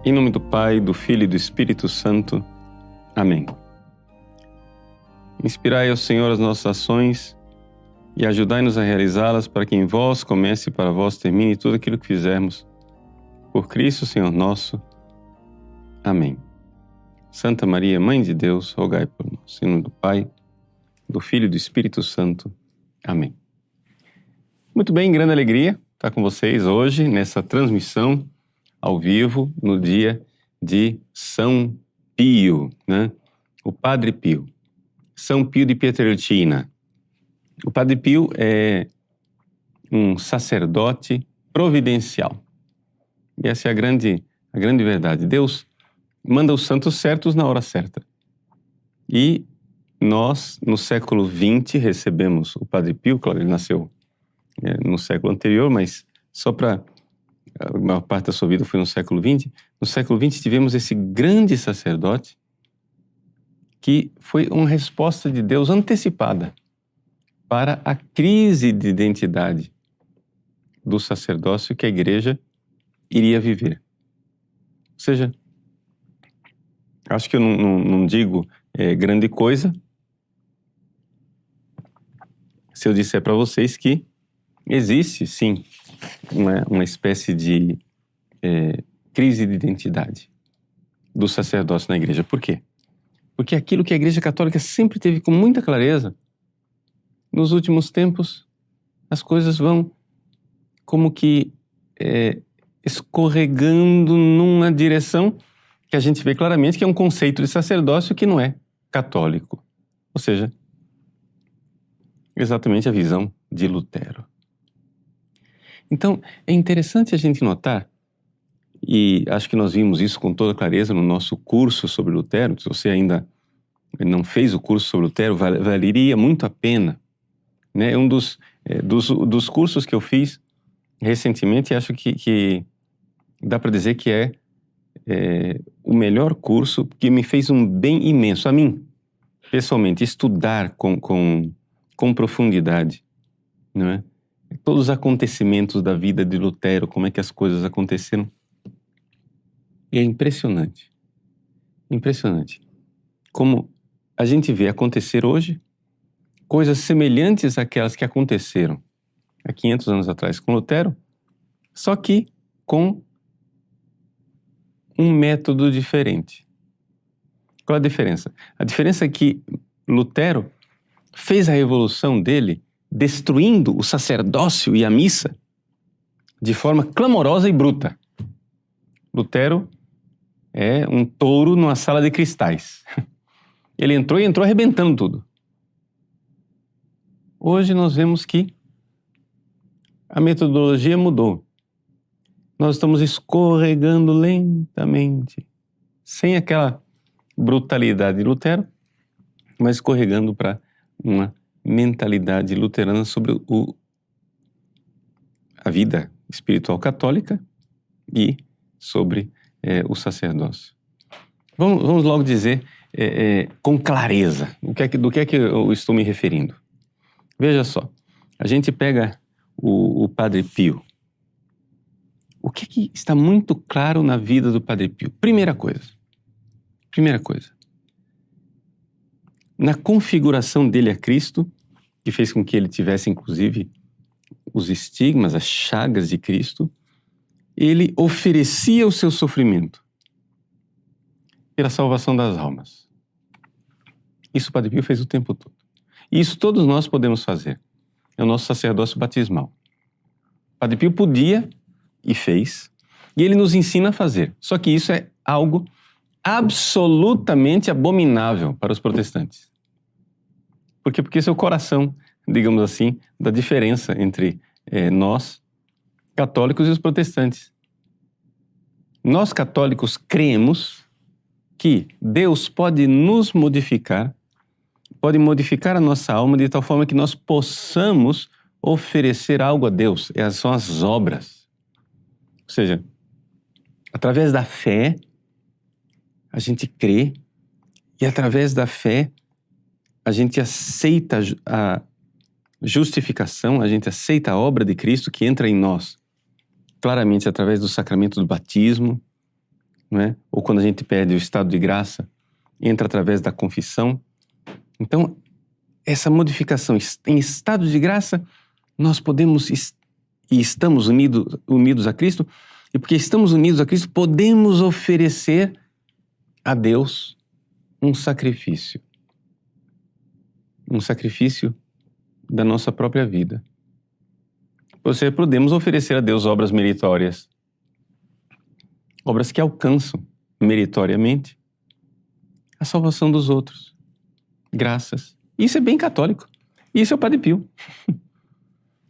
Em nome do Pai, do Filho e do Espírito Santo. Amém. Inspirai ao Senhor as nossas ações e ajudai-nos a realizá-las, para que em vós comece e para vós termine tudo aquilo que fizermos. Por Cristo, Senhor nosso. Amém. Santa Maria, Mãe de Deus, rogai por nós. Em nome do Pai, do Filho e do Espírito Santo. Amém. Muito bem, grande alegria estar com vocês hoje nessa transmissão ao vivo no dia de São Pio, né? O Padre Pio. São Pio de Pietrelcina. O Padre Pio é um sacerdote providencial. E essa é a grande verdade. Deus manda os santos certos na hora certa. E nós, no século XX, recebemos o Padre Pio. Claro, ele nasceu no século anterior, mas só para... A maior parte da sua vida foi no século XX. No século XX tivemos esse grande sacerdote que foi uma resposta de Deus antecipada para a crise de identidade do sacerdócio que a igreja iria viver. Ou seja, acho que eu não digo grande coisa se eu disser para vocês que existe, sim, uma espécie de crise de identidade do sacerdócio na igreja. Por quê? Porque aquilo que a Igreja Católica sempre teve com muita clareza, nos últimos tempos, as coisas vão como que escorregando numa direção que a gente vê claramente que é um conceito de sacerdócio que não é católico. Ou seja, exatamente a visão de Lutero. Então, é interessante a gente notar, e acho que nós vimos isso com toda clareza no nosso curso sobre Lutero. Se você ainda não fez o curso sobre Lutero, valeria muito a pena, né? É um dos cursos que eu fiz recentemente, e acho que dá para dizer que é o melhor curso, que me fez um bem imenso. A mim, pessoalmente, estudar com profundidade, não é? Todos os acontecimentos da vida de Lutero, como é que as coisas aconteceram. E é impressionante. Impressionante. Como a gente vê acontecer hoje coisas semelhantes àquelas que aconteceram há 500 anos atrás com Lutero, só que com um método diferente. Qual a diferença? A diferença é que Lutero fez a revolução dele destruindo o sacerdócio e a missa de forma clamorosa e bruta. Lutero é um touro numa sala de cristais. Ele entrou arrebentando tudo. Hoje nós vemos que a metodologia mudou. Nós estamos escorregando lentamente, sem aquela brutalidade de Lutero, mas escorregando para uma mentalidade luterana sobre a vida espiritual católica e sobre o sacerdócio. Vamos logo dizer com clareza do que é que eu estou me referindo. Veja só, a gente pega o Padre Pio. O que está muito claro na vida do Padre Pio? Primeira coisa, na configuração dele a Cristo, que fez com que ele tivesse, inclusive, os estigmas, as chagas de Cristo, ele oferecia o seu sofrimento pela salvação das almas. Isso o Padre Pio fez o tempo todo. E isso todos nós podemos fazer. É o nosso sacerdócio batismal. O Padre Pio podia e fez, e ele nos ensina a fazer. Só que isso é algo absolutamente abominável para os protestantes. Por quê? Porque esse é o coração, digamos assim, da diferença entre nós, católicos, e os protestantes. Nós, católicos, cremos que Deus pode nos modificar, pode modificar a nossa alma de tal forma que nós possamos oferecer algo a Deus. Essas são as obras. Ou seja, através da fé, a gente crê, e através da fé, a gente aceita a justificação, a gente aceita a obra de Cristo que entra em nós, claramente através do sacramento do batismo, não é? Ou quando a gente perde o estado de graça, entra através da confissão. Então, essa modificação em estado de graça, nós podemos e estamos unidos a Cristo, e porque estamos unidos a Cristo, podemos oferecer a Deus um sacrifício. Um sacrifício da nossa própria vida. Ou seja, podemos oferecer a Deus obras meritórias. Obras que alcançam meritoriamente a salvação dos outros. Graças. Isso é bem católico. Isso é o Padre Pio.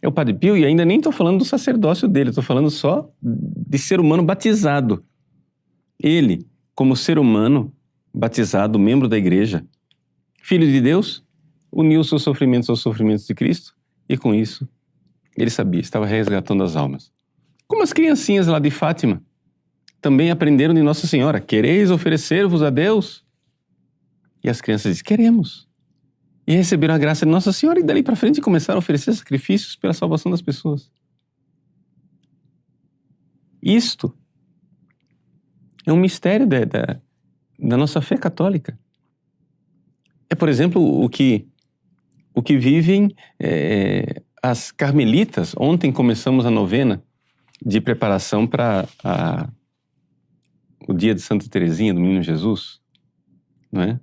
É o Padre Pio, e ainda nem estou falando do sacerdócio dele, estou falando só de ser humano batizado. Ele, como ser humano batizado, membro da igreja, filho de Deus, uniu seus sofrimentos aos sofrimentos de Cristo, e com isso, ele sabia, estava resgatando as almas. Como as criancinhas lá de Fátima, também aprenderam de Nossa Senhora, quereis oferecer-vos a Deus? E as crianças dizem, queremos. E receberam a graça de Nossa Senhora, e dali para frente começaram a oferecer sacrifícios pela salvação das pessoas. Isto é um mistério da nossa fé católica. É, por exemplo, o que vivem as carmelitas. Ontem começamos a novena de preparação para o dia de Santa Teresinha, do Menino Jesus, não é?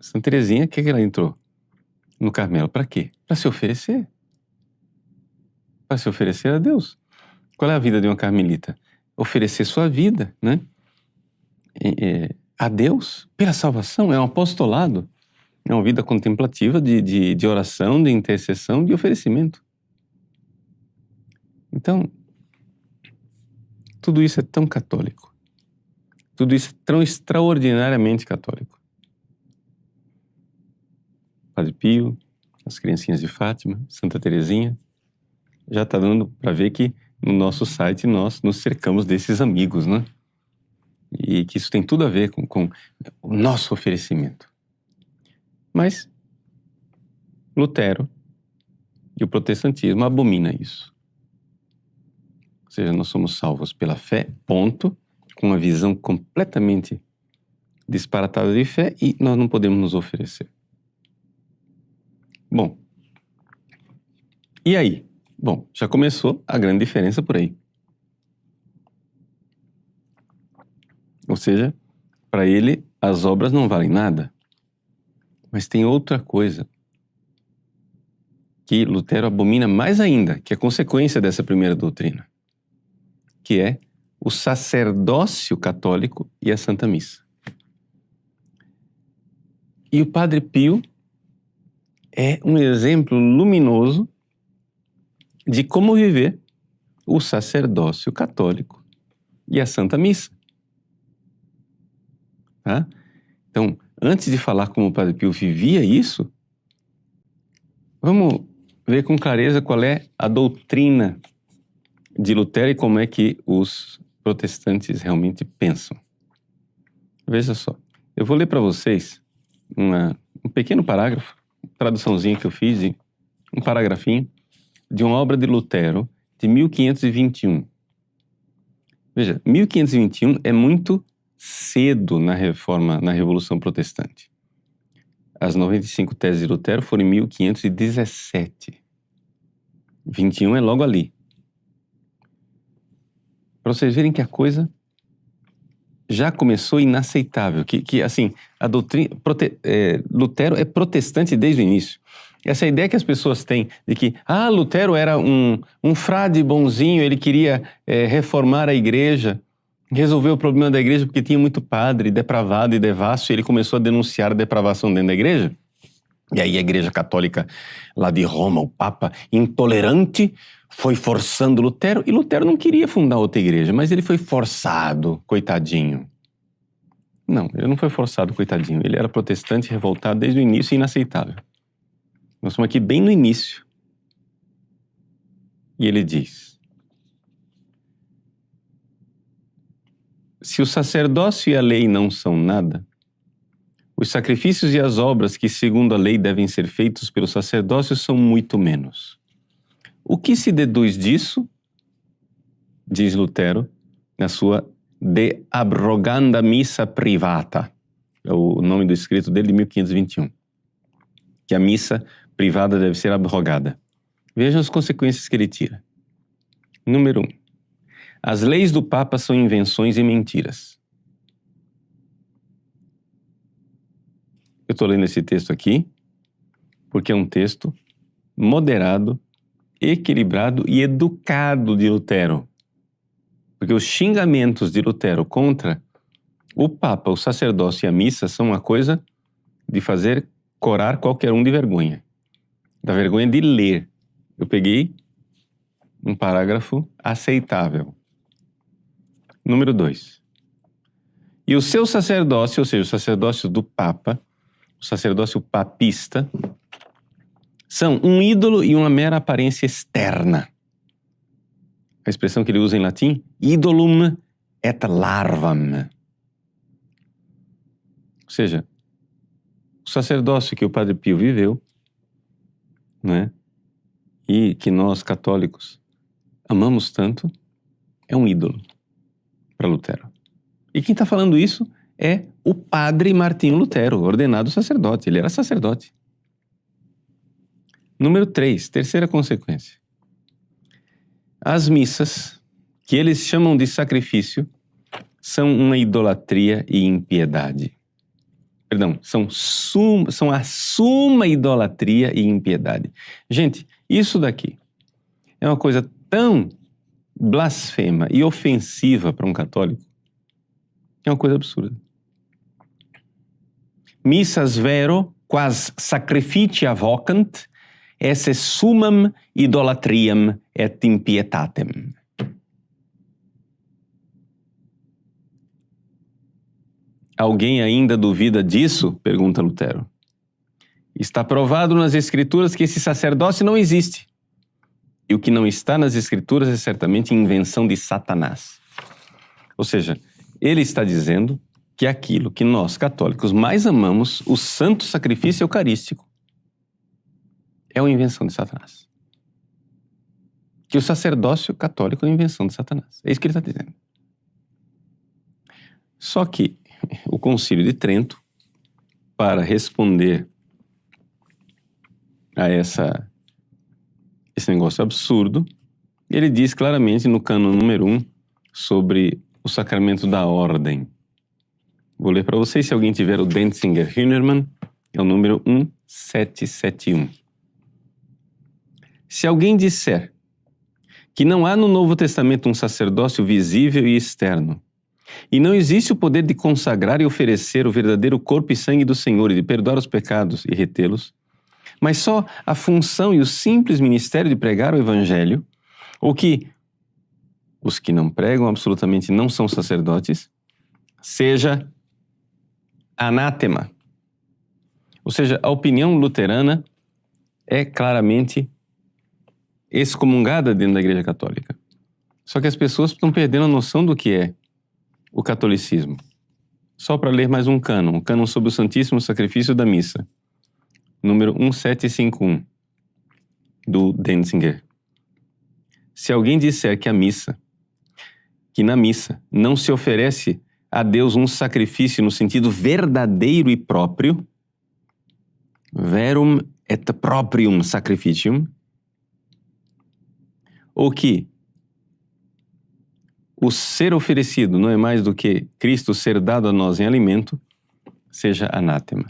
Santa Teresinha, o que ela entrou no Carmelo? Para quê? Para se oferecer. Para se oferecer a Deus. Qual é a vida de uma carmelita? Oferecer sua vida, né? A Deus pela salvação. É um apostolado. É uma vida contemplativa de oração, de intercessão, de oferecimento. Então, tudo isso é tão católico. Tudo isso é tão extraordinariamente católico. Padre Pio, as criancinhas de Fátima, Santa Teresinha. Já está dando para ver que no nosso site nós nos cercamos desses amigos, né? E que isso tem tudo a ver com o nosso oferecimento. Mas Lutero e o protestantismo abominam isso. Ou seja, nós somos salvos pela fé, ponto, com uma visão completamente disparatada de fé, e nós não podemos nos oferecer. Bom, e aí? Bom, já começou a grande diferença por aí. Ou seja, para ele as obras não valem nada. Mas tem outra coisa que Lutero abomina mais ainda, que é consequência dessa primeira doutrina, que é o sacerdócio católico e a Santa Missa. E o Padre Pio é um exemplo luminoso de como viver o sacerdócio católico e a Santa Missa. Tá? Então, antes de falar como o Padre Pio vivia isso, vamos ver com clareza qual é a doutrina de Lutero e como é que os protestantes realmente pensam. Veja só, eu vou ler para vocês um pequeno parágrafo, traduçãozinha que eu fiz, um paragrafinho, de uma obra de Lutero, de 1521. Veja, 1521 é muito cedo na Revolução Protestante. As 95 teses de Lutero foram em 1517. 21 é logo ali. Para vocês verem que a coisa já começou inaceitável, que assim, a doutrina, Lutero é protestante desde o início. Essa ideia que as pessoas têm de que, Lutero era um frade bonzinho, ele queria reformar a igreja, resolver o problema da igreja porque tinha muito padre depravado e devasso, e ele começou a denunciar a depravação dentro da igreja. E aí a igreja católica lá de Roma, o Papa intolerante, foi forçando Lutero, e Lutero não queria fundar outra igreja, mas ele foi forçado, coitadinho. Não, ele não foi forçado, coitadinho. Ele era protestante, revoltado desde o início e inaceitável. Nós estamos aqui bem no início. E ele diz: se o sacerdócio e a lei não são nada, os sacrifícios e as obras que, segundo a lei, devem ser feitos pelo sacerdócio são muito menos. O que se deduz disso, diz Lutero, na sua De Abroganda Missa Privata, é o nome do escrito dele de 1521, que a missa privada deve ser abrogada. Vejam as consequências que ele tira. Número 1. As leis do Papa são invenções e mentiras. Eu estou lendo esse texto aqui porque é um texto moderado, equilibrado e educado de Lutero. Porque os xingamentos de Lutero contra o Papa, o sacerdócio e a missa são uma coisa de fazer corar qualquer um de vergonha. Da vergonha de ler. Eu peguei um parágrafo aceitável. Número 2. E o seu sacerdócio, ou seja, o sacerdócio do Papa, o sacerdócio papista, são um ídolo e uma mera aparência externa. A expressão que ele usa em latim, idolum et larvam. Ou seja, o sacerdócio que o Padre Pio viveu, né, e que nós católicos amamos tanto, é um ídolo para Lutero. E quem está falando isso é o Padre Martinho Lutero, ordenado sacerdote. Ele era sacerdote. Número 3, terceira consequência. As missas, que eles chamam de sacrifício, são uma idolatria e impiedade. Perdão, são a suma idolatria e impiedade. Gente, isso daqui é uma coisa tão blasfema e ofensiva para um católico, que é uma coisa absurda. Missas vero, quas sacrificia vocant, esse summum idolatriam et impietatem. Alguém ainda duvida disso? Pergunta Lutero. Está provado nas Escrituras que esse sacerdócio não existe. E o que não está nas Escrituras é certamente invenção de Satanás. Ou seja, ele está dizendo que aquilo que nós, católicos, mais amamos, o santo sacrifício eucarístico, é uma invenção de Satanás. Que o sacerdócio católico é uma invenção de Satanás. É isso que ele está dizendo. Só que o Concílio de Trento, para responder a esse negócio absurdo, ele diz claramente no cânon número 1 sobre o sacramento da ordem. Vou ler para vocês, se alguém tiver o Denzinger Hühnermann, é o número 1771. Se alguém disser que não há no Novo Testamento um sacerdócio visível e externo, e não existe o poder de consagrar e oferecer o verdadeiro corpo e sangue do Senhor e de perdoar os pecados e retê-los, mas só a função e o simples ministério de pregar o Evangelho, ou que os que não pregam absolutamente não são sacerdotes, seja anátema. Ou seja, a opinião luterana é claramente excomungada dentro da Igreja Católica. Só que as pessoas estão perdendo a noção do que é o catolicismo. Só para ler mais um cânon sobre o Santíssimo Sacrifício da Missa, número 1751, do Denzinger. Se alguém disser que na missa não se oferece a Deus um sacrifício no sentido verdadeiro e próprio, verum et proprium sacrificium, ou que o ser oferecido não é mais do que Cristo ser dado a nós em alimento, seja anátema.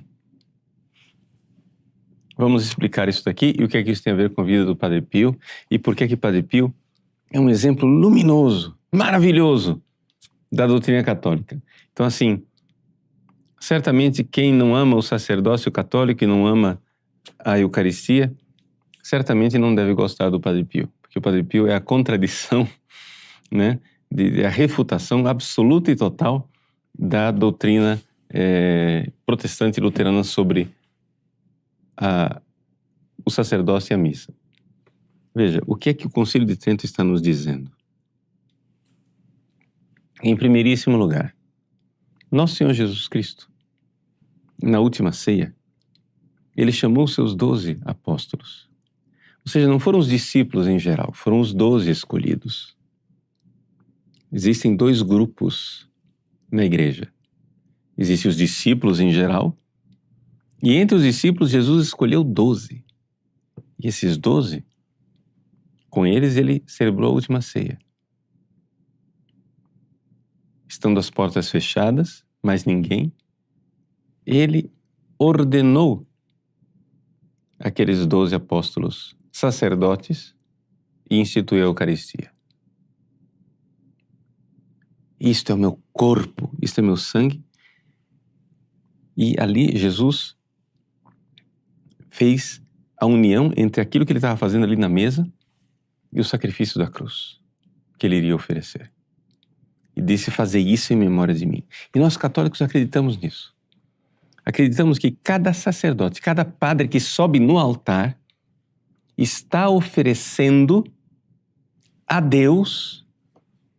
Vamos explicar isso daqui e o que é que isso tem a ver com a vida do Padre Pio e por que Padre Pio é um exemplo luminoso, maravilhoso da doutrina católica. Então, assim, certamente quem não ama o sacerdócio católico e não ama a Eucaristia, certamente não deve gostar do Padre Pio, porque o Padre Pio é a contradição, né, a refutação absoluta e total da doutrina protestante luterana sobre o sacerdócio e a missa. Veja, o que é que o Concílio de Trento está nos dizendo? Em primeiríssimo lugar, nosso Senhor Jesus Cristo, na última ceia, ele chamou seus 12 apóstolos. Ou seja, não foram os discípulos em geral, foram os 12 escolhidos. existem dois grupos na igreja. Existem os discípulos em geral, e entre os discípulos Jesus escolheu 12. E esses 12, com eles ele celebrou a última ceia. Estando as portas fechadas, mais ninguém, ele ordenou aqueles 12 apóstolos sacerdotes e instituiu a Eucaristia. Isto é o meu corpo, isto é meu sangue. E ali Jesus fez a união entre aquilo que ele estava fazendo ali na mesa e o sacrifício da cruz que ele iria oferecer. E disse: fazer isso em memória de mim. E nós católicos acreditamos nisso. Acreditamos que cada sacerdote, cada padre que sobe no altar está oferecendo a Deus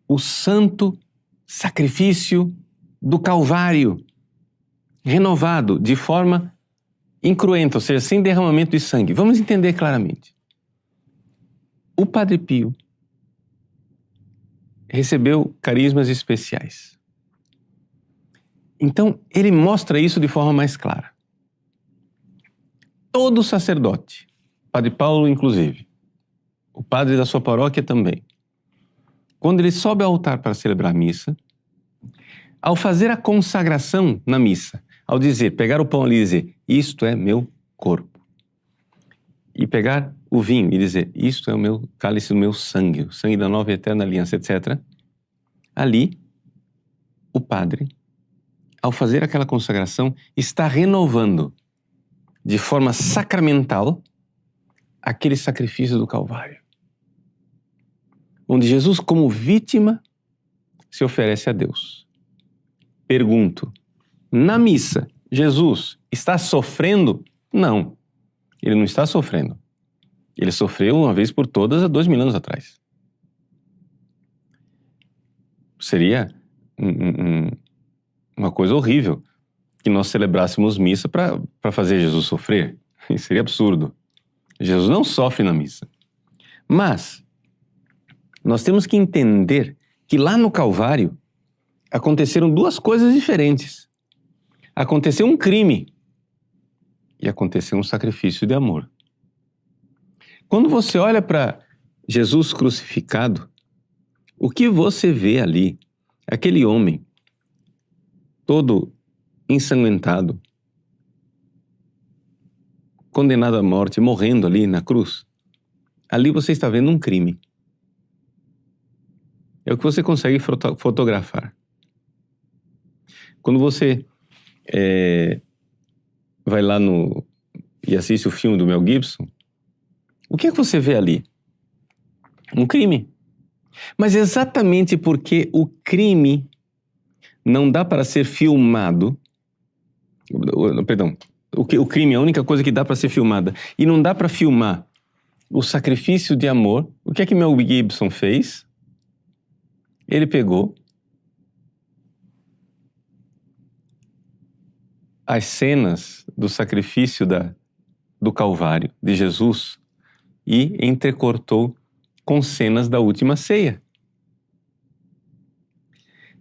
o santo sacrifício do Calvário, renovado de forma incruenta, ou seja, sem derramamento de sangue. Vamos entender claramente. O Padre Pio recebeu carismas especiais. Então, ele mostra isso de forma mais clara. Todo sacerdote, Padre Paulo inclusive, o padre da sua paróquia também, quando ele sobe ao altar para celebrar a missa, ao fazer a consagração na missa, ao dizer, pegar o pão ali e dizer, isto é meu corpo, e pegar o vinho e dizer, isto é o meu cálice do meu sangue, o sangue da nova e eterna aliança, etc. Ali, o padre, ao fazer aquela consagração, está renovando de forma sacramental aquele sacrifício do Calvário, onde Jesus, como vítima, se oferece a Deus. Pergunto, na missa, Jesus está sofrendo? Não, ele não está sofrendo. Ele sofreu uma vez por todas há 2000 anos atrás. Seria uma coisa horrível que nós celebrássemos missa para fazer Jesus sofrer. Isso seria absurdo. Jesus não sofre na missa. Mas nós temos que entender que lá no Calvário aconteceram duas coisas diferentes. Aconteceu um crime e aconteceu um sacrifício de amor. Quando você olha para Jesus crucificado, o que você vê ali? Aquele homem todo ensanguentado, condenado à morte, morrendo ali na cruz. Ali você está vendo um crime. É o que você consegue fotografar. Quando você vai lá e assiste o filme do Mel Gibson, o que é que você vê ali? Um crime. Mas exatamente porque o crime não dá para ser filmado, perdão, o crime é a única coisa que dá para ser filmada, e não dá para filmar o sacrifício de amor, o que é que Mel Gibson fez? Ele pegou as cenas do sacrifício do Calvário, de Jesus, e entrecortou com cenas da última ceia.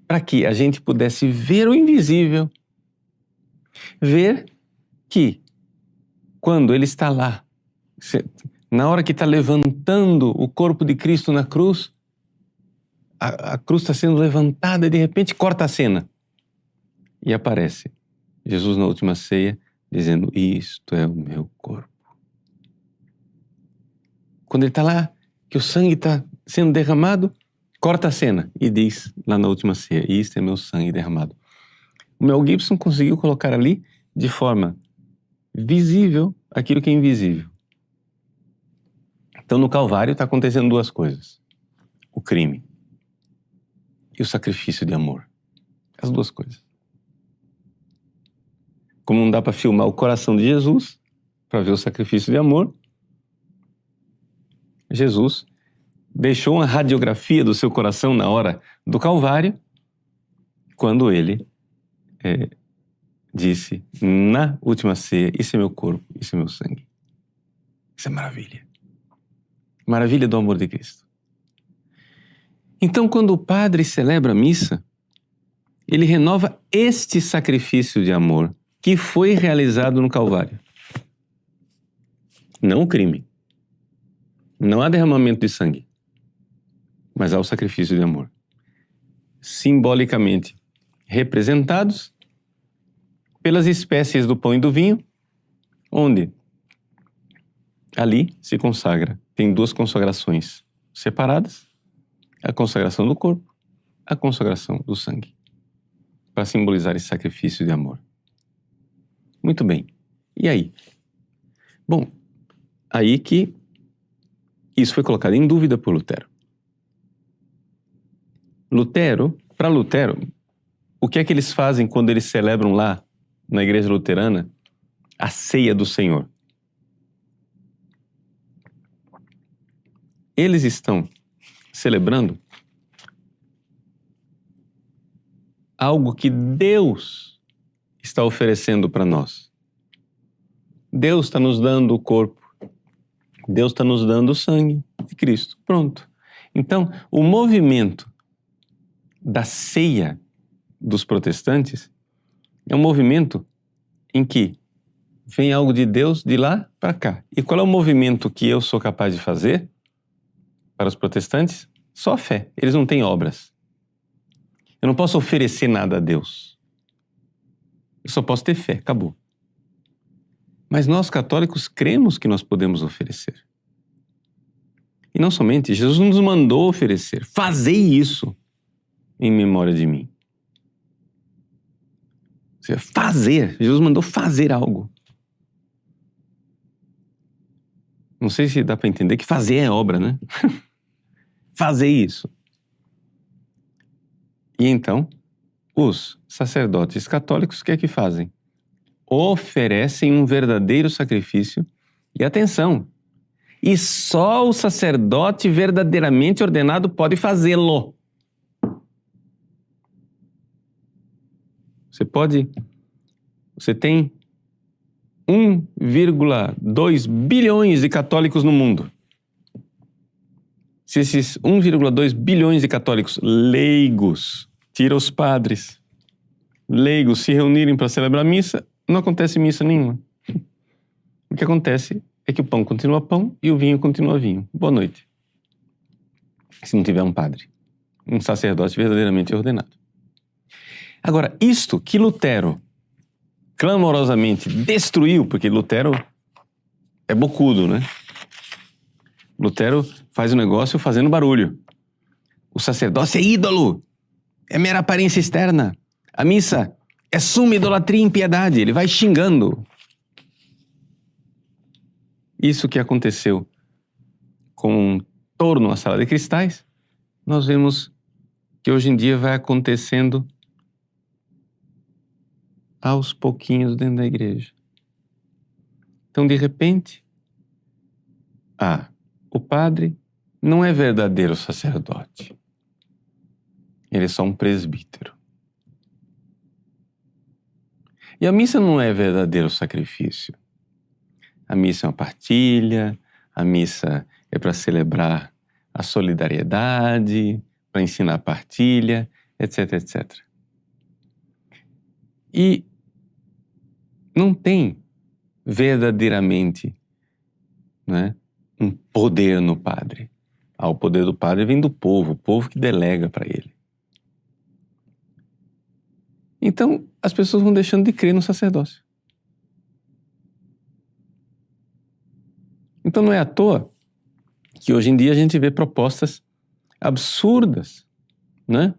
Para que a gente pudesse ver o invisível, ver que quando ele está lá, na hora que está levantando o corpo de Cristo na cruz, a cruz está sendo levantada e de repente corta a cena. E aparece Jesus na última ceia dizendo, isto é o meu corpo. Quando ele está lá, que o sangue está sendo derramado, corta a cena e diz lá na última ceia, isto é meu sangue derramado. O Mel Gibson conseguiu colocar ali de forma visível aquilo que é invisível. Então no Calvário está acontecendo duas coisas. O crime e o sacrifício de amor. As duas coisas. Como não dá para filmar o coração de Jesus para ver o sacrifício de amor, Jesus deixou uma radiografia do seu coração na hora do Calvário, quando ele disse na última ceia, isso é meu corpo, isso é meu sangue. Isso é maravilha. Maravilha do amor de Cristo. Então, quando o padre celebra a missa, ele renova este sacrifício de amor que foi realizado no Calvário. Não o crime. Não há derramamento de sangue, mas há o sacrifício de amor. Simbolicamente representados pelas espécies do pão e do vinho, onde ali se consagra. Tem duas consagrações separadas, a consagração do corpo, a consagração do sangue, para simbolizar esse sacrifício de amor. Muito bem. E aí? Bom, aí que isso foi colocado em dúvida por Lutero. Para Lutero, o que é que eles fazem quando eles celebram lá, na igreja luterana, a ceia do Senhor? Eles estão celebrando algo que Deus está oferecendo para nós. Deus está nos dando o corpo. Deus está nos dando o sangue de Cristo. Pronto. Então, o movimento da ceia dos protestantes é um movimento em que vem algo de Deus de lá para cá. E qual é o movimento que eu sou capaz de fazer para os protestantes? Só a fé. Eles não têm obras. Eu não posso oferecer nada a Deus. Eu só posso ter fé. Acabou. Mas nós católicos cremos que nós podemos oferecer. E não somente, Jesus nos mandou oferecer. Fazei isso em memória de mim. Ou seja, fazer. Jesus mandou fazer algo. Não sei se dá para entender que fazer é obra, né? Fazer isso. E então, os sacerdotes católicos, o que é que fazem? Oferecem um verdadeiro sacrifício. E atenção, e só o sacerdote verdadeiramente ordenado pode fazê-lo. Você tem 1,2 bilhões de católicos no mundo. Se esses 1,2 bilhões de católicos leigos, tira os padres, leigos se reunirem para celebrar a missa, não acontece missa nenhuma. O que acontece é que o pão continua pão e o vinho continua vinho. Boa noite. Se não tiver um padre, um sacerdote verdadeiramente ordenado. Agora, isto que Lutero clamorosamente destruiu, porque Lutero é bocudo, né? Lutero faz o negócio fazendo barulho. O sacerdócio é ídolo, é mera aparência externa. A missa é suma idolatria e impiedade. Ele vai xingando. Isso que aconteceu com torno à sala de cristais, nós vemos que hoje em dia vai acontecendo aos pouquinhos dentro da igreja. Então, de repente, o padre não é verdadeiro sacerdote. Ele é só um presbítero. E a missa não é verdadeiro sacrifício. A missa é uma partilha, a missa é para celebrar a solidariedade, para ensinar a partilha, etc, etc. E não tem verdadeiramente, né, um poder no padre. O poder do padre vem do povo, o povo que delega para ele. Então, as pessoas vão deixando de crer no sacerdócio. Então, não é à toa que hoje em dia a gente vê propostas absurdas, né?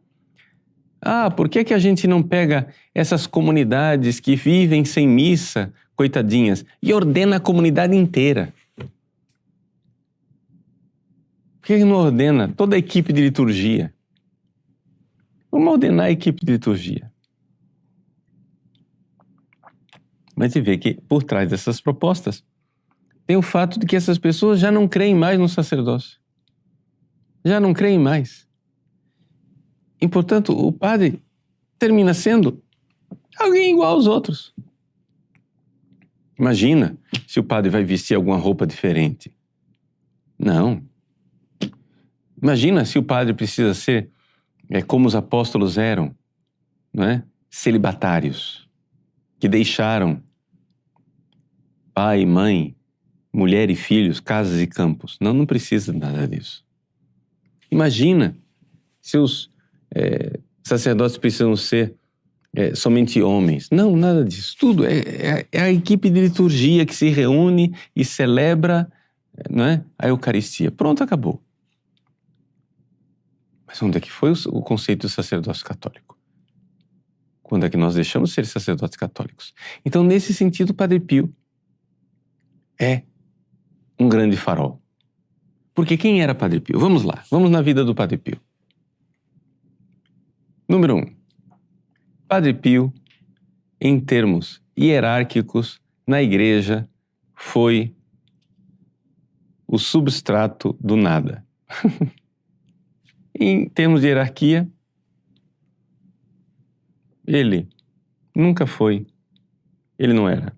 Por que a gente não pega essas comunidades que vivem sem missa, coitadinhas, e ordena a comunidade inteira? Por que não ordena toda a equipe de liturgia? Vamos ordenar a equipe de liturgia. Mas você vê que por trás dessas propostas tem o fato de que essas pessoas já não creem mais no sacerdócio. Já não creem mais. E, portanto, o padre termina sendo alguém igual aos outros. Imagina se o padre vai vestir alguma roupa diferente. Não. Imagina se o padre precisa ser como os apóstolos eram, não é? Celibatários, que deixaram pai, mãe, mulher e filhos, casas e campos. Não precisa de nada disso. Imagina se os sacerdotes precisam ser somente homens. Não, nada disso. Tudo é a equipe de liturgia que se reúne e celebra, não é, a Eucaristia. Pronto, acabou. Mas onde é que foi o conceito do sacerdócio católico? Quando é que nós deixamos de ser sacerdotes católicos? Então, nesse sentido, o Padre Pio é um grande farol. Porque quem era Padre Pio? Vamos lá, vamos na vida do Padre Pio. Número 1. Padre Pio, em termos hierárquicos, na igreja, foi o substrato do nada. Em termos de hierarquia, ele nunca foi, ele não era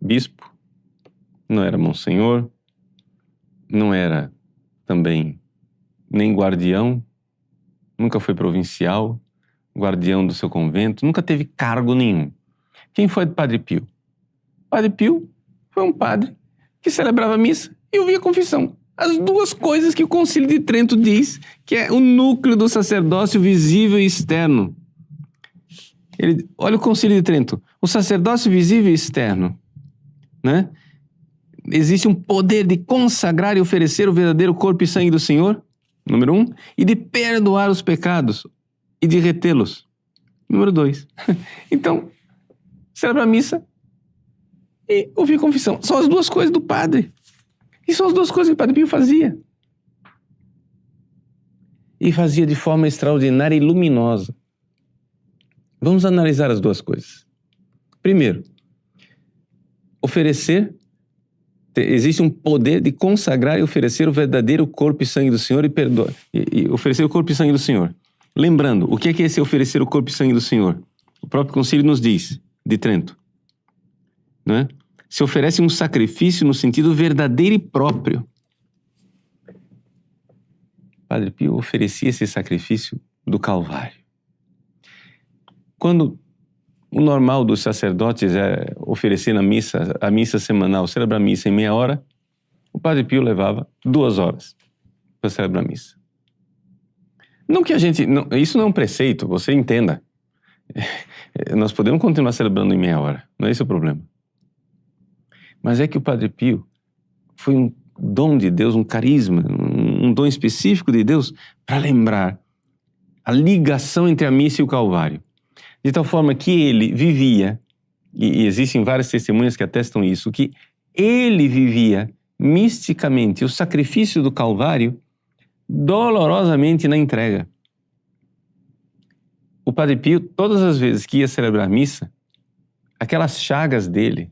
bispo, não era monsenhor, não era também nem guardião, nunca foi provincial, guardião do seu convento, nunca teve cargo nenhum. Quem foi Padre Pio? Padre Pio foi um padre que celebrava a missa e ouvia a confissão. As duas coisas que o Concílio de Trento diz que é o núcleo do sacerdócio visível e externo. Olha o Concílio de Trento. O sacerdócio visível e externo, né? Existe um poder de consagrar e oferecer o verdadeiro corpo e sangue do Senhor, número 1, e de perdoar os pecados e de retê-los, número 2. Então, celebrar a missa e ouvir a confissão. São as duas coisas do padre. E são as duas coisas que o Padre Pio fazia. E fazia de forma extraordinária e luminosa. Vamos analisar as duas coisas. Primeiro, existe um poder de consagrar e oferecer o verdadeiro corpo e sangue do Senhor e oferecer o corpo e sangue do Senhor. Lembrando, o que é esse oferecer o corpo e sangue do Senhor? O próprio concílio nos diz, de Trento, não é? Se oferece um sacrifício no sentido verdadeiro e próprio. Padre Pio oferecia esse sacrifício do Calvário. Quando o normal dos sacerdotes é oferecer a missa semanal, celebrar a missa em meia hora, o Padre Pio levava 2 horas para celebrar a missa. Não que isso não é um preceito, você entenda. Nós podemos continuar celebrando em meia hora, não é esse o problema. Mas é que o Padre Pio foi um dom de Deus, um carisma, um dom específico de Deus para lembrar a ligação entre a missa e o Calvário. De tal forma que ele vivia, e existem várias testemunhas que atestam isso, que ele vivia misticamente o sacrifício do Calvário dolorosamente na entrega. O Padre Pio, todas as vezes que ia celebrar a missa, aquelas chagas dele,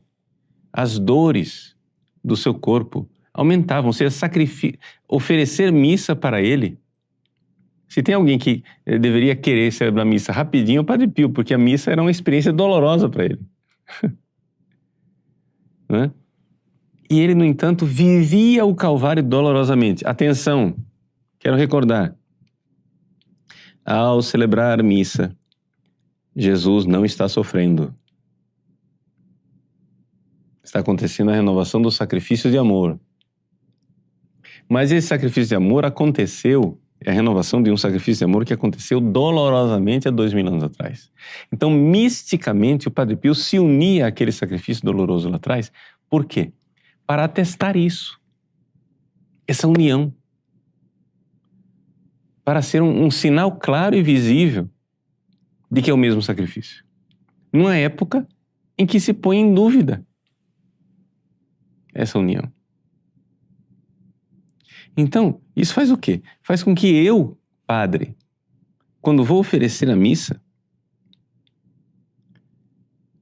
as dores do seu corpo aumentavam, ou seja, oferecer missa para ele. Se tem alguém que deveria querer celebrar a missa rapidinho, é o Padre Pio, porque a missa era uma experiência dolorosa para ele. Né? E ele, no entanto, vivia o Calvário dolorosamente. Atenção, quero recordar. Ao celebrar a missa, Jesus não está sofrendo. Está acontecendo a renovação do sacrifício de amor. Mas esse sacrifício de amor aconteceu, é a renovação de um sacrifício de amor que aconteceu dolorosamente há 2000 anos atrás. Então, misticamente, o Padre Pio se unia àquele sacrifício doloroso lá atrás. Por quê? Para atestar isso. Essa união. Para ser um sinal claro e visível de que é o mesmo sacrifício. Numa época em que se põe em dúvida essa união. Então, isso faz o quê? Faz com que eu, padre, quando vou oferecer a missa,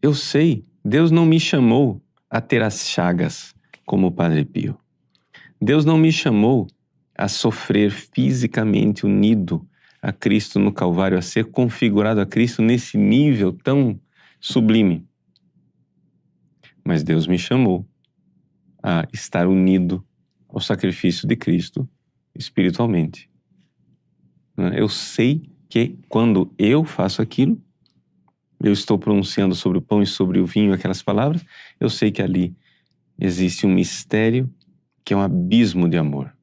eu sei, Deus não me chamou a ter as chagas como o Padre Pio. Deus não me chamou a sofrer fisicamente unido a Cristo no Calvário, a ser configurado a Cristo nesse nível tão sublime. Mas Deus me chamou a estar unido ao sacrifício de Cristo espiritualmente. Eu sei que quando eu faço aquilo, eu estou pronunciando sobre o pão e sobre o vinho aquelas palavras, eu sei que ali existe um mistério que é um abismo de amor.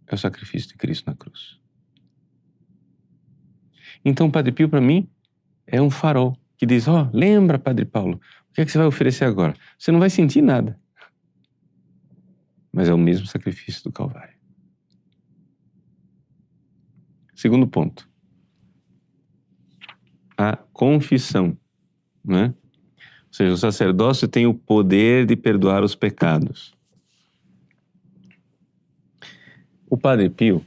É o sacrifício de Cristo na cruz. Então, Padre Pio, para mim, é um farol que diz, lembra, Padre Paulo, o que é que você vai oferecer agora? Você não vai sentir nada. Mas é o mesmo sacrifício do Calvário. Segundo ponto. A confissão, né? Ou seja, o sacerdócio tem o poder de perdoar os pecados. O Padre Pio,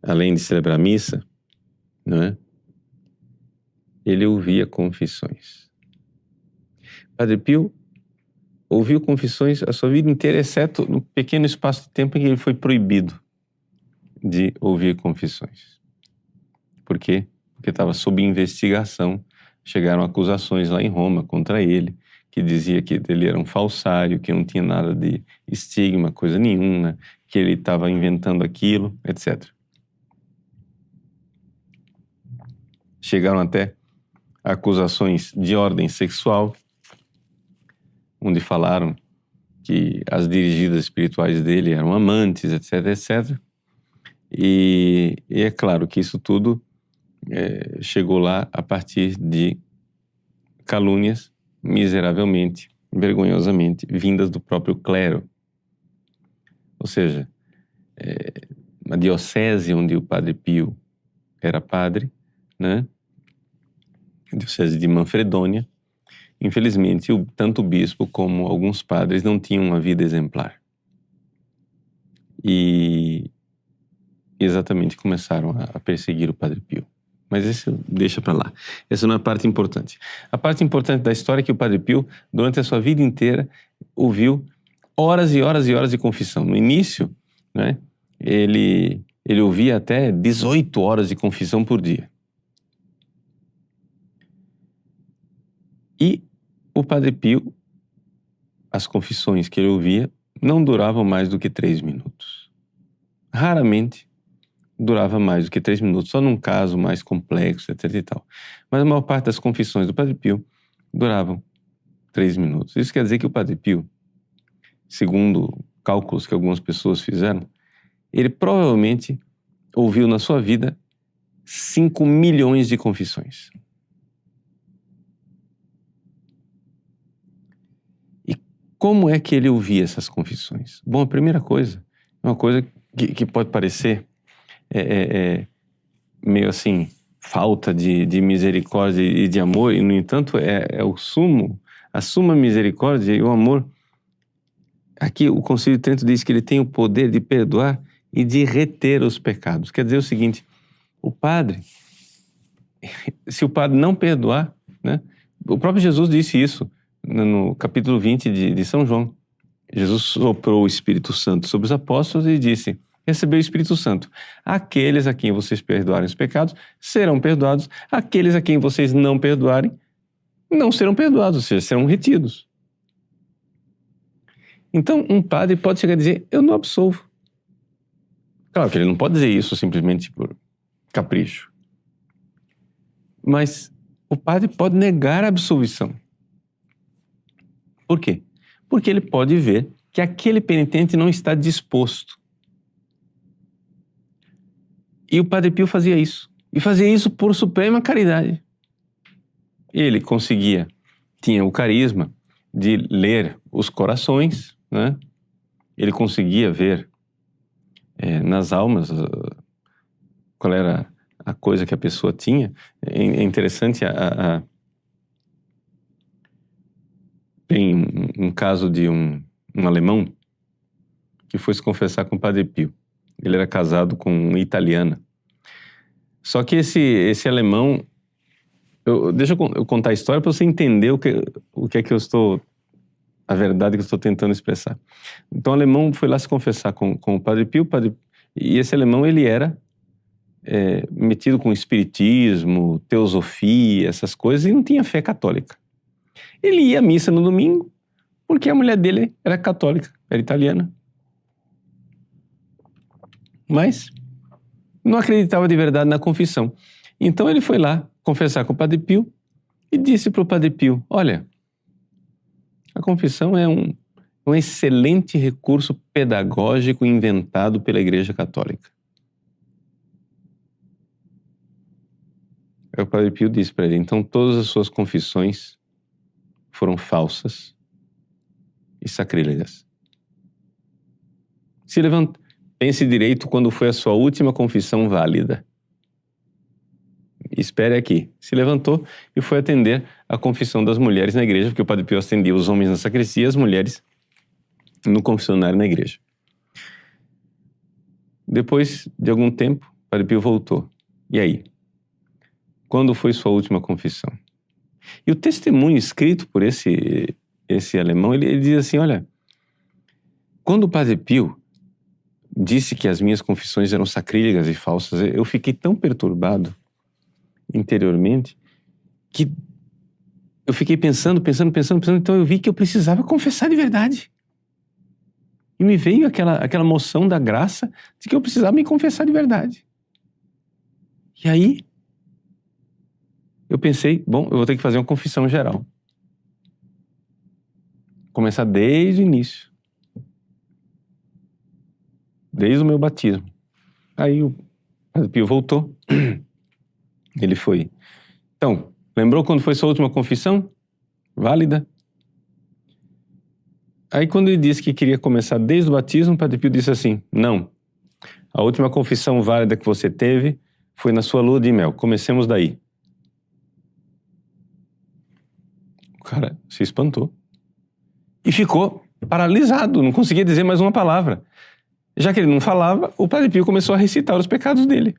além de celebrar a missa, né, ele ouvia confissões. Padre Pio ouviu confissões a sua vida inteira, exceto no pequeno espaço de tempo em que ele foi proibido de ouvir confissões. Por quê? Porque estava sob investigação. Chegaram acusações lá em Roma contra ele, que dizia que ele era um falsário, que não tinha nada de estigma, coisa nenhuma, que ele estava inventando aquilo, etc. Chegaram até acusações de ordem sexual, onde falaram que as dirigidas espirituais dele eram amantes, etc, etc. E é claro que isso tudo chegou lá a partir de calúnias miseravelmente, vergonhosamente, vindas do próprio clero. Ou seja, a diocese onde o Padre Pio era padre, né? A diocese de Manfredônia, infelizmente, tanto o bispo como alguns padres não tinham uma vida exemplar. E exatamente começaram a perseguir o Padre Pio. Mas isso deixa para lá. Essa não é a parte importante. A parte importante da história é que o Padre Pio, durante a sua vida inteira, ouviu horas e horas e horas de confissão. No início, né, ele ouvia até 18 horas de confissão por dia. E o Padre Pio, as confissões que ele ouvia, não duravam mais do que 3 minutos. Raramente durava mais do que 3 minutos, só num caso mais complexo, etc e tal. Mas a maior parte das confissões do Padre Pio duravam 3 minutos. Isso quer dizer que o Padre Pio, segundo cálculos que algumas pessoas fizeram, ele provavelmente ouviu na sua vida 5 milhões de confissões. E como é que ele ouvia essas confissões? Bom, a primeira coisa, é uma coisa que pode parecer meio assim, falta de misericórdia e de amor, e no entanto a suma misericórdia e o amor. Aqui o Concílio de Trento diz que ele tem o poder de perdoar e de reter os pecados. Quer dizer o seguinte, o padre, se o padre não perdoar, né, o próprio Jesus disse isso no capítulo 20 de São João. Jesus soprou o Espírito Santo sobre os apóstolos e disse: recebeu o Espírito Santo. Aqueles a quem vocês perdoarem os pecados serão perdoados. Aqueles a quem vocês não perdoarem não serão perdoados, ou seja, serão retidos. Então, um padre pode chegar a dizer: eu não absolvo. Claro que ele não pode dizer isso simplesmente por capricho. Mas o padre pode negar a absolvição. Por quê? Porque ele pode ver que aquele penitente não está disposto. E o Padre Pio fazia isso. E fazia isso por suprema caridade. Ele tinha o carisma de ler os corações, né? Ele conseguia ver nas almas qual era a coisa que a pessoa tinha. É interessante, tem um caso de um alemão que foi se confessar com o Padre Pio. Ele era casado com uma italiana. Só que esse alemão... deixa eu contar a história para você entender o que é que eu estou... a verdade que eu estou tentando expressar. Então o alemão foi lá se confessar com o Padre Pio, e esse alemão ele era metido com espiritismo, teosofia, essas coisas, e não tinha fé católica. Ele ia à missa no domingo porque a mulher dele era católica, era italiana. mas não acreditava de verdade na confissão. Então ele foi lá confessar com o Padre Pio e disse para o Padre Pio: olha, a confissão é um excelente recurso pedagógico inventado pela Igreja Católica. Aí o Padre Pio disse para ele: então todas as suas confissões foram falsas e sacrílegas. Se levanta, pense direito quando foi a sua última confissão válida. Espere aqui. Se levantou e foi atender a confissão das mulheres na igreja, porque o Padre Pio atendia os homens na sacristia e as mulheres no confessionário na igreja. Depois de algum tempo, o Padre Pio voltou. E aí? Quando foi sua última confissão? E o testemunho escrito por esse alemão, ele diz assim: olha, quando o Padre Pio disse que as minhas confissões eram sacrílegas e falsas, eu fiquei tão perturbado interiormente que eu fiquei pensando, então eu vi que eu precisava confessar de verdade. E me veio aquela moção da graça de que eu precisava me confessar de verdade. E aí eu pensei, bom, eu vou ter que fazer uma confissão geral. Começar desde o início. Desde o meu batismo. Aí o Padre Pio voltou. Ele foi. Então, lembrou quando foi sua última confissão? Válida? Aí quando ele disse que queria começar desde o batismo, o Padre Pio disse assim: não, a última confissão válida que você teve foi na sua lua de mel. Comecemos daí. O cara se espantou. E ficou paralisado, não conseguia dizer mais uma palavra. Já que ele não falava, o Padre Pio começou a recitar os pecados dele.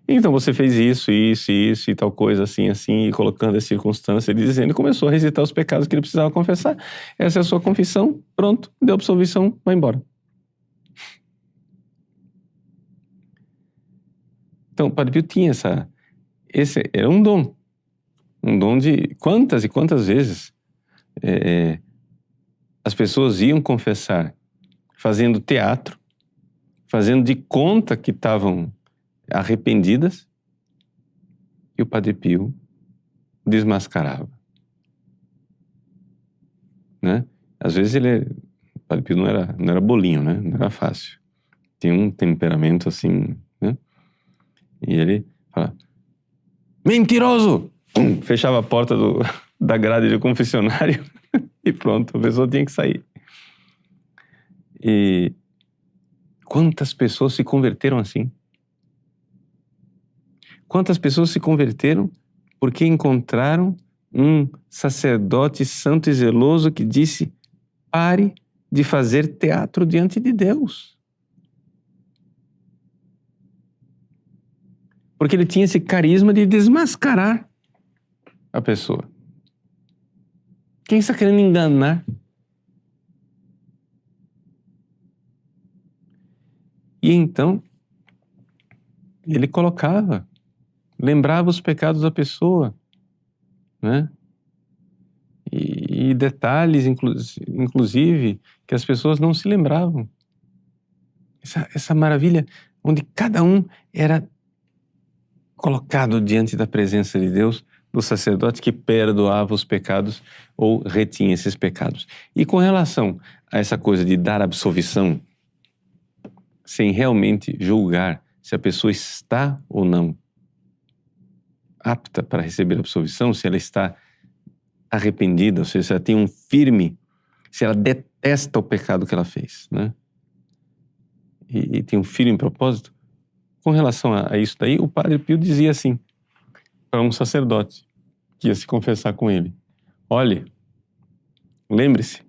Então você fez isso e tal coisa, assim, e colocando as circunstâncias, ele dizendo, começou a recitar os pecados que ele precisava confessar. Essa é a sua confissão, pronto, deu absolvição, vai embora. Então o Padre Pio tinha esse era um dom de quantas e quantas vezes as pessoas iam confessar fazendo teatro, fazendo de conta que estavam arrependidas, e o Padre Pio desmascarava, né? Às vezes o Padre Pio não era bolinho, né? Não era fácil. Tinha um temperamento assim, né? E ele fala: mentiroso! Fechava a porta da grade do confessionário e pronto, a pessoa tinha que sair. E quantas pessoas se converteram assim? Quantas pessoas se converteram porque encontraram um sacerdote santo e zeloso que disse: pare de fazer teatro diante de Deus. Porque ele tinha esse carisma de desmascarar a pessoa. Quem está querendo enganar? E então, ele lembrava os pecados da pessoa, né? E detalhes, inclusive, que as pessoas não se lembravam. Essa maravilha onde cada um era colocado diante da presença de Deus, do sacerdote que perdoava os pecados ou retinha esses pecados. E com relação a essa coisa de dar absolvição, sem realmente julgar se a pessoa está ou não apta para receber absolvição, se ela está arrependida, ou seja, se ela tem se ela detesta o pecado que ela fez, né? E tem um firme propósito. Com relação a isso daí, o Padre Pio dizia assim, para um sacerdote que ia se confessar com ele: olhe, lembre-se,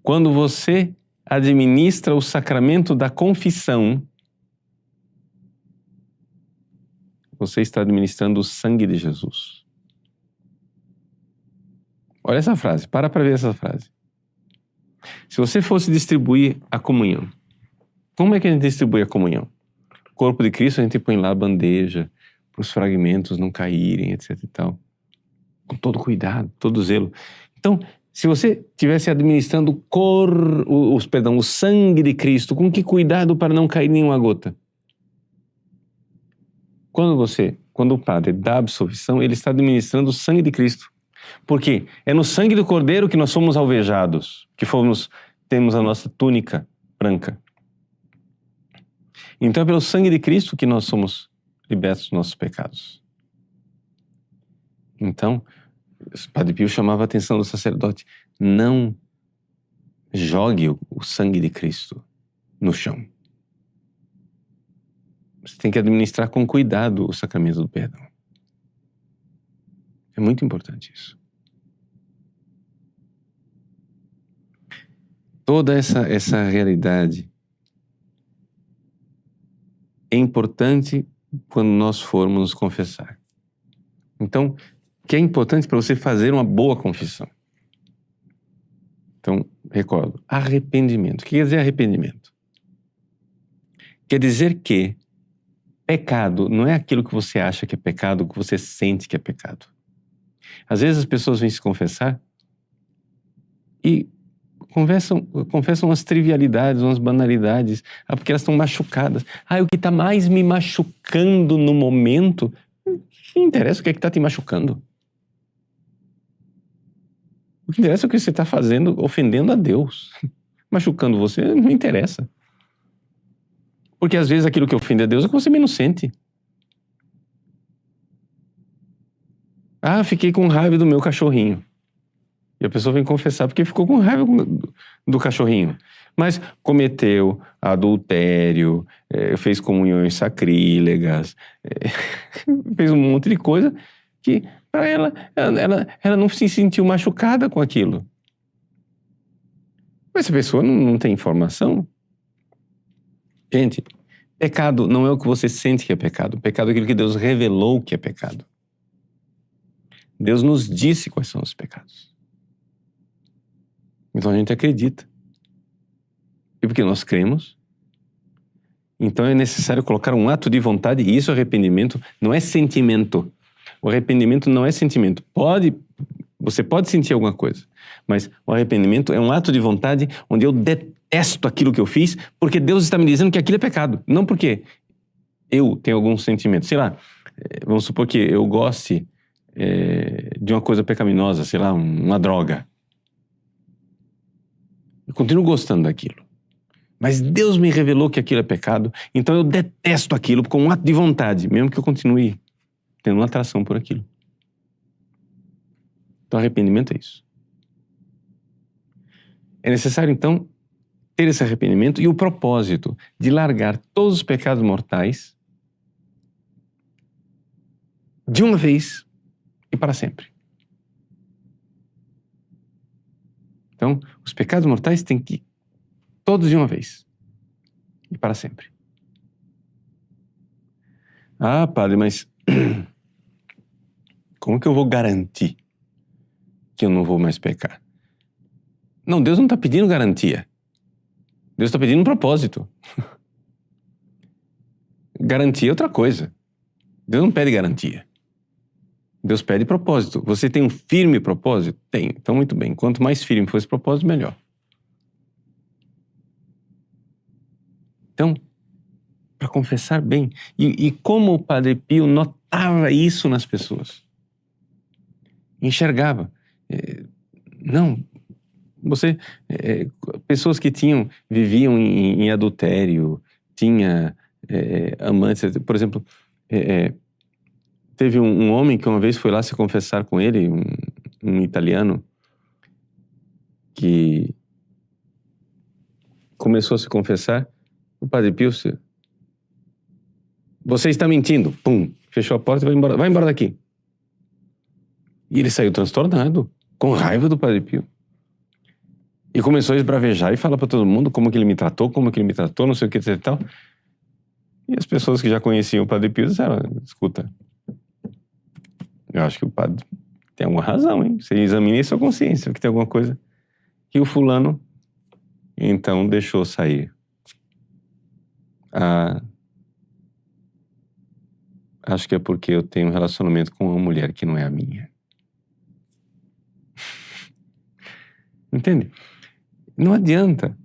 quando você administra o sacramento da confissão, você está administrando o sangue de Jesus. Olha essa frase, para ver essa frase. Se você fosse distribuir a comunhão, como é que a gente distribui a comunhão? O corpo de Cristo a gente põe lá a bandeja, para os fragmentos não caírem, etc e tal. Com todo cuidado, todo zelo. Então, Se você estivesse administrando o sangue de Cristo, com que cuidado para não cair nenhuma gota? Quando o padre dá a absolvição, ele está administrando o sangue de Cristo. Por quê? É no sangue do Cordeiro que nós somos alvejados, temos a nossa túnica branca. Então é pelo sangue de Cristo que nós somos libertos dos nossos pecados. Então, o Padre Pio chamava a atenção do sacerdote: não jogue o sangue de Cristo no chão. Você tem que administrar com cuidado o sacramento do perdão. É muito importante isso. Toda essa realidade é importante quando nós formos nos confessar. Então, o que é importante para você fazer uma boa confissão? Então, recordo, arrependimento. O que quer dizer arrependimento? Quer dizer que pecado não é aquilo que você acha que é pecado, que você sente que é pecado. Às vezes as pessoas vêm se confessar e confessam umas trivialidades, umas banalidades, porque elas estão machucadas. O que está mais me machucando no momento, não interessa o que é que está te machucando. O que interessa é o que você está fazendo, ofendendo a Deus. Machucando você, não interessa. Porque às vezes aquilo que ofende a Deus é o que você menos sente. Fiquei com raiva do meu cachorrinho. E a pessoa vem confessar porque ficou com raiva do cachorrinho. Mas cometeu adultério, fez comunhões sacrílegas, fez um monte de coisa que para ela não se sentiu machucada com aquilo. Mas essa pessoa não tem informação. Gente, pecado não é o que você sente que é pecado. Pecado é aquilo que Deus revelou que é pecado. Deus nos disse quais são os pecados. Então a gente acredita. E porque nós cremos, então é necessário colocar um ato de vontade, e isso, arrependimento, não é sentimento. O arrependimento não é sentimento. Você pode sentir alguma coisa, mas o arrependimento é um ato de vontade onde eu detesto aquilo que eu fiz, porque Deus está me dizendo que aquilo é pecado. Não porque eu tenho algum sentimento. Sei lá, vamos supor que eu goste de uma coisa pecaminosa, sei lá, uma droga. Eu continuo gostando daquilo. Mas Deus me revelou que aquilo é pecado, então eu detesto aquilo com um ato de vontade, mesmo que eu continue tendo uma atração por aquilo. Então arrependimento é isso. É necessário então ter esse arrependimento e o propósito de largar todos os pecados mortais de uma vez e para sempre. Então, os pecados mortais têm que ir todos de uma vez e para sempre. Padre, mas como que eu vou garantir que eu não vou mais pecar? Não, Deus não está pedindo garantia. Deus está pedindo um propósito. Garantia é outra coisa. Deus não pede garantia. Deus pede propósito. Você tem um firme propósito? Tem. Então, muito bem. Quanto mais firme for esse propósito, melhor. Então, para confessar bem. E como o Padre Pio notava isso nas pessoas. Enxergava. Pessoas que viviam em adultério, tinha amantes, por exemplo, teve um homem que uma vez foi lá se confessar com ele, um italiano, que começou a se confessar. O Padre Pio, você está mentindo. Pum, fechou a porta e vai embora daqui. E ele saiu transtornado, com raiva do Padre Pio. E começou a esbravejar e falar para todo mundo como que ele me tratou, não sei o que, etc e tal. E as pessoas que já conheciam o Padre Pio disseram: escuta, eu acho que o padre tem alguma razão, hein? Você examine sua consciência, que tem alguma coisa. E o fulano, então, deixou sair acho que é porque eu tenho um relacionamento com uma mulher que não é a minha. Entende? Não adianta.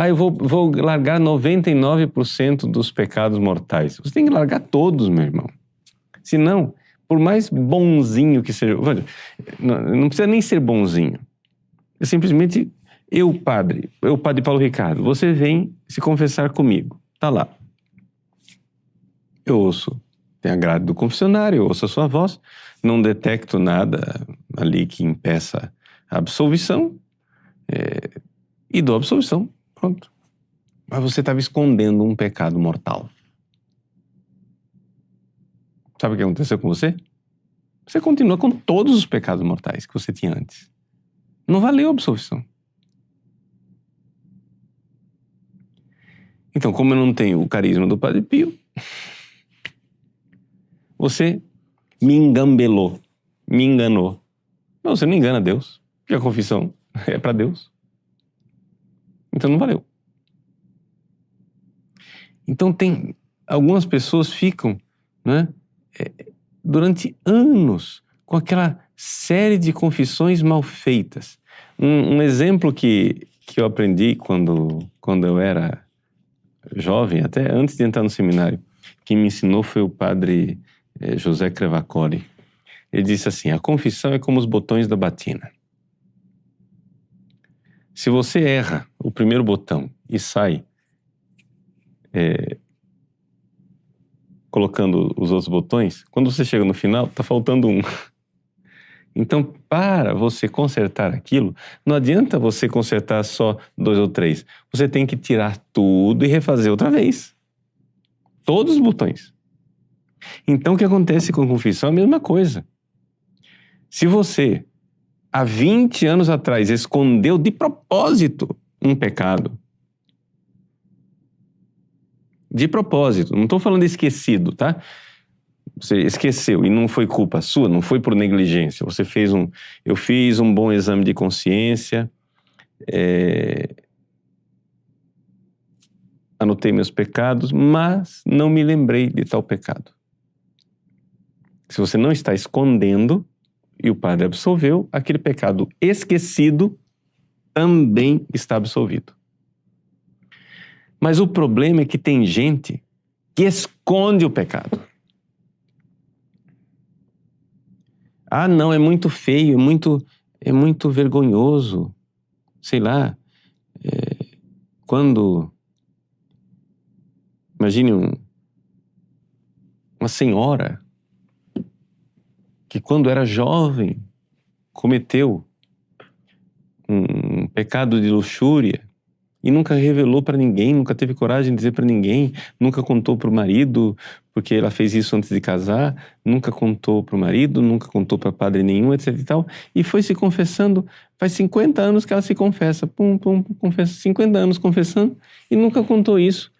Eu vou largar 99% dos pecados mortais. Você tem que largar todos, meu irmão. Senão, por mais bonzinho que seja... Não precisa nem ser bonzinho. É simplesmente padre Paulo Ricardo, você vem se confessar comigo. Tá lá. Eu ouço. Tem a grade do confessionário, eu ouço a sua voz. Não detecto nada ali que impeça a absolvição. E dou absolvição. Pronto. Mas você estava escondendo um pecado mortal. Sabe o que aconteceu com você? Você continua com todos os pecados mortais que você tinha antes. Não valeu a absolvição. Então, como eu não tenho o carisma do Padre Pio, você me engambelou, me enganou. Não, você não engana Deus, porque a confissão é para Deus. Então não valeu. Então algumas pessoas ficam, né, durante anos com aquela série de confissões mal feitas. Um exemplo que eu aprendi quando eu era jovem, até antes de entrar no seminário, quem me ensinou foi o padre José Crevacoli. Ele disse assim: a confissão é como os botões da batina. Se você erra o primeiro botão e sai colocando os outros botões, quando você chega no final, tá faltando um. Então, para você consertar aquilo, não adianta você consertar só 2 ou 3. Você tem que tirar tudo e refazer outra vez. Todos os botões. Então, o que acontece com a confissão é a mesma coisa. Se você, há 20 anos atrás, escondeu de propósito um pecado, de propósito, não estou falando esquecido, tá? Você esqueceu e não foi culpa sua, não foi por negligência. Eu fiz um bom exame de consciência, anotei meus pecados, mas não me lembrei de tal pecado. Se você não está escondendo e o padre absolveu, aquele pecado esquecido também está absolvido. Mas o problema é que tem gente que esconde o pecado. Não, é muito feio, é muito vergonhoso. Sei lá, imagine uma senhora que quando era jovem cometeu um pecado de luxúria e nunca revelou para ninguém, nunca teve coragem de dizer para ninguém, nunca contou para o marido, porque ela fez isso antes de casar, nunca contou para o marido, nunca contou para padre nenhum, etc e tal, e foi se confessando. Faz 50 anos que ela se confessa, confessa, 50 anos confessando, e nunca contou isso.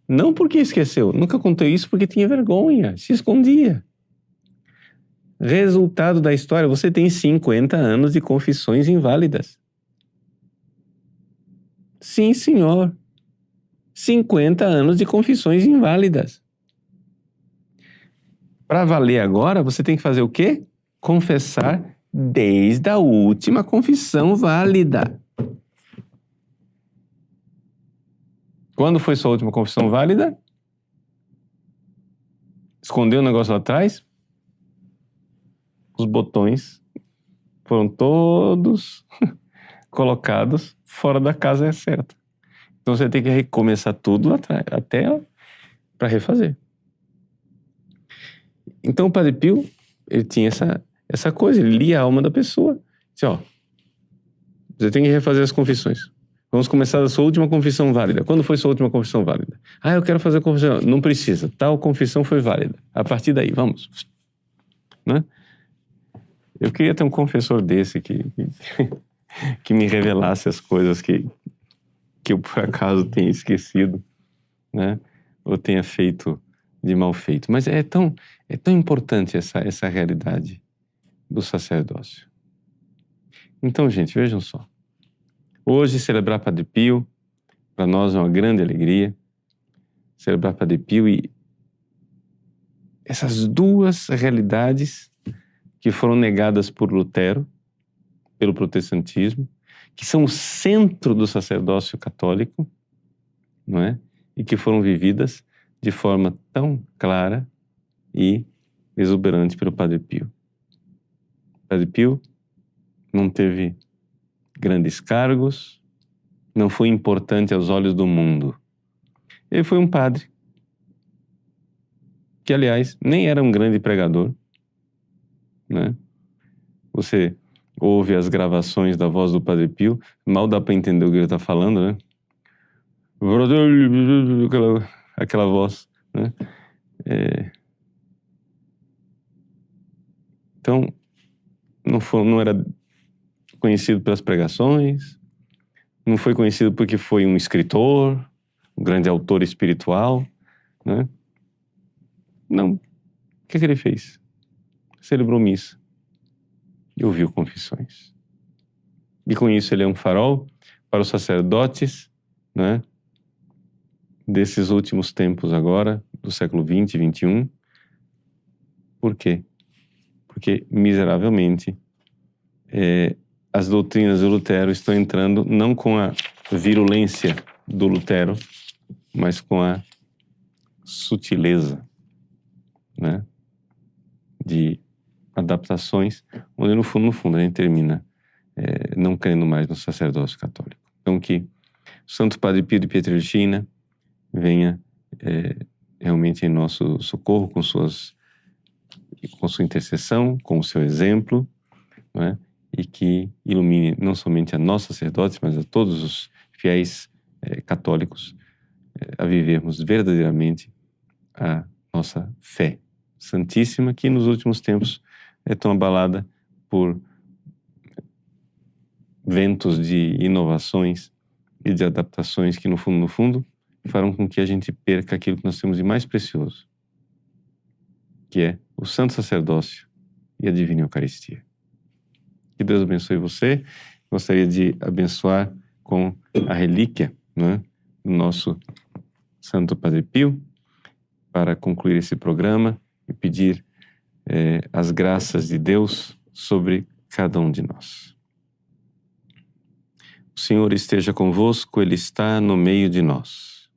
Não porque esqueceu, nunca contou isso porque tinha vergonha, se escondia. Resultado da história, você tem 50 anos de confissões inválidas. Sim, senhor. 50 anos de confissões inválidas. Para valer agora, você tem que fazer o quê? Confessar desde a última confissão válida. Quando foi sua última confissão válida? Escondeu o negócio lá atrás? Os botões foram todos colocados fora da casa certa. Então você tem que recomeçar tudo lá atrás, até para refazer. Então o Padre Pio, ele tinha essa coisa, ele lia a alma da pessoa. Disse, você tem que refazer as confissões. Vamos começar da sua última confissão válida. Quando foi sua última confissão válida? Eu quero fazer a confissão. Não precisa, tal confissão foi válida. A partir daí, vamos. Né? Eu queria ter um confessor desse que me revelasse as coisas que eu por acaso tenha esquecido, né? Ou tenha feito de mal feito. Mas é tão importante essa realidade do sacerdócio. Então, gente, vejam só. Hoje, celebrar Padre Pio, para nós é uma grande alegria. Celebrar Padre Pio e essas duas realidades que foram negadas por Lutero, pelo protestantismo, que são o centro do sacerdócio católico, não é? E que foram vividas de forma tão clara e exuberante pelo Padre Pio. O Padre Pio não teve grandes cargos, não foi importante aos olhos do mundo. Ele foi um padre que, aliás, nem era um grande pregador, né? Você ouve as gravações da voz do Padre Pio, mal dá para entender o que ele está falando, né? Aquela voz, né? Então, não era conhecido pelas pregações, não foi conhecido porque foi um escritor, um grande autor espiritual, né? Não. O que ele fez? Celebrou missa e ouviu confissões. E com isso ele é um farol para os sacerdotes, né, desses últimos tempos agora, do século XX e XXI. Por quê? Porque, miseravelmente, as doutrinas do Lutero estão entrando não com a virulência do Lutero, mas com a sutileza, né, de adaptações, onde no fundo a gente termina não crendo mais no sacerdócio católico. Então que o Santo Padre Pio de Pietrelcina venha realmente em nosso socorro com sua intercessão, com o seu exemplo, não é? E que ilumine não somente a nós sacerdotes, mas a todos os fiéis católicos a vivermos verdadeiramente a nossa fé santíssima, que nos últimos tempos é tão abalada por ventos de inovações e de adaptações que, no fundo, farão com que a gente perca aquilo que nós temos de mais precioso, que é o santo sacerdócio e a divina Eucaristia. Que Deus abençoe você. Gostaria de abençoar com a relíquia, né, do nosso Santo Padre Pio, para concluir esse programa e pedir as graças de Deus sobre cada um de nós. O Senhor esteja convosco, Ele está no meio de nós.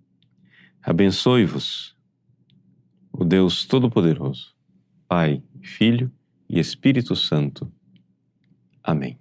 Abençoe-vos o Deus Todo-Poderoso, Pai, Filho e Espírito Santo. Amém.